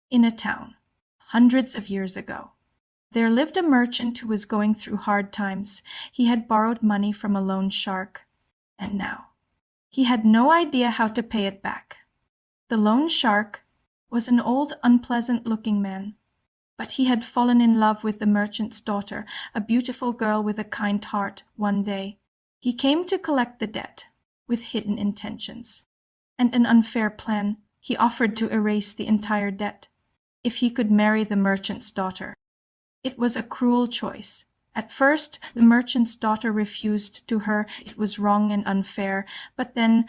In a town, hundreds of years ago, there lived a merchant who was going through hard times. He had borrowed money from a loan shark, and now he had no idea how to pay it back. The loan shark was an old, unpleasant-looking man, but he had fallen in love with the merchant's daughter, a beautiful girl with a kind heart. One day, he came to collect the debt with hidden intentions and an unfair plan. He offered to erase the entire debt if he could marry the merchant's daughter. It was a cruel choice. At first, the merchant's daughter refused. To her, it was wrong and unfair, but then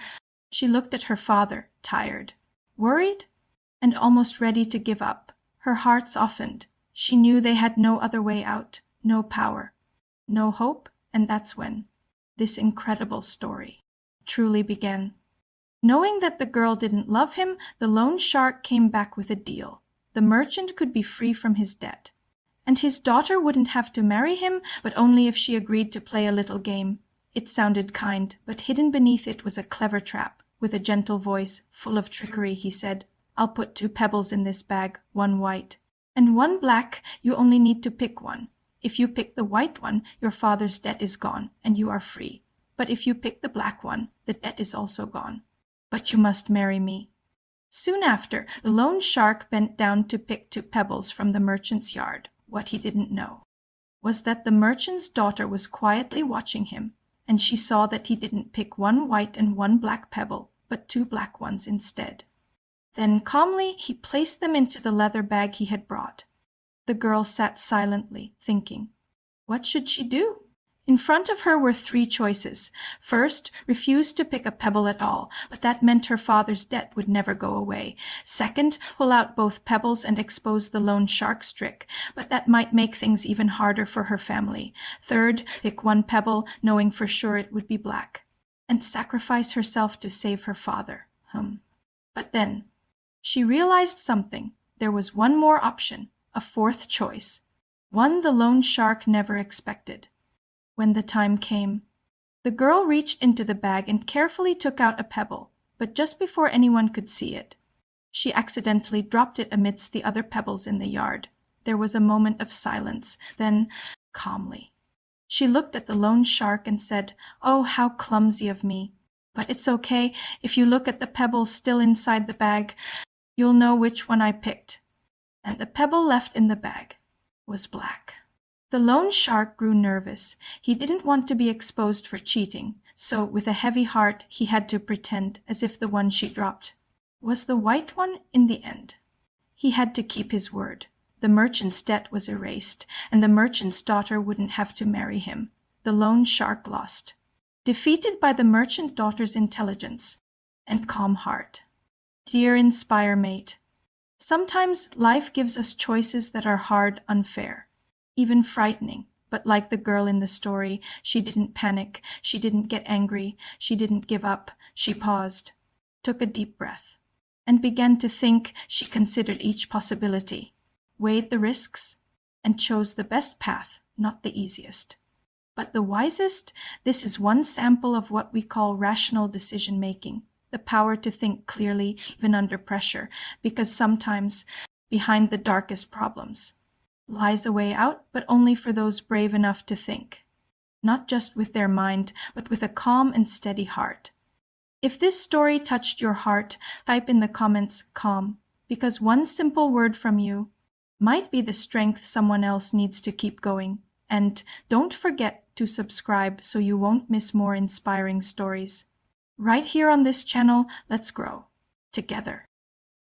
she looked at her father, tired, worried, and almost ready to give up. Her heart softened. She knew they had no other way out, no power, no hope, and that's when this incredible story truly began. Knowing that the girl didn't love him, the loan shark came back with a deal. The merchant could be free from his debt, and his daughter wouldn't have to marry him, but only if she agreed to play a little game. It sounded kind, but hidden beneath it was a clever trap. With a gentle voice, full of trickery, he said, "I'll put 2 pebbles in this bag, 1 white and 1 black. You only need to pick one. If you pick the white one, your father's debt is gone, and you are free. But if you pick the black one, the debt is also gone. But you must marry me." Soon after, the loan shark bent down to pick 2 pebbles from the merchant's yard. What he didn't know was that the merchant's daughter was quietly watching him, and she saw that he didn't pick 1 white and 1 black pebble, but 2 black ones instead. Then calmly he placed them into the leather bag he had brought. The girl sat silently, thinking. What should she do? In front of her were 3 choices. First, refuse to pick a pebble at all, but that meant her father's debt would never go away. Second, pull out both pebbles and expose the loan shark's trick, but that might make things even harder for her family. Third, pick 1 pebble, knowing for sure it would be black, and sacrifice herself to save her father. But then she realized something. There was one more option, a 4th choice, one the loan shark never expected. When the time came, the girl reached into the bag and carefully took out a pebble, but just before anyone could see it, she accidentally dropped it amidst the other pebbles in the yard. There was a moment of silence. Then, calmly, she looked at the loan shark and said, "Oh, how clumsy of me. But it's okay. If you look at the pebbles still inside the bag, you'll know which one I picked." And the pebble left in the bag was black. The loan shark grew nervous. He didn't want to be exposed for cheating, so with a heavy heart he had to pretend as if the one she dropped was the white one in the end. He had to keep his word. The merchant's debt was erased, and the merchant's daughter wouldn't have to marry him. The loan shark lost, defeated by the merchant daughter's intelligence and calm heart. Dear Inspire mate, sometimes life gives us choices that are hard, unfair, even frightening. But like the girl in the story, she didn't panic, she didn't get angry, she didn't give up. She paused, took a deep breath, and began to think. She considered each possibility, weighed the risks, and chose the best path, not the easiest, but the wisest. This is one sample of what we call rational decision-making, the power to think clearly even under pressure, because sometimes behind the darkest problems lies a way out, but only for those brave enough to think, not just with their mind, but with a calm and steady heart. If this story touched your heart, type in the comments "calm," because one simple word from you might be the strength someone else needs to keep going. And don't forget to subscribe so you won't miss more inspiring stories. Right here on this channel, let's grow together.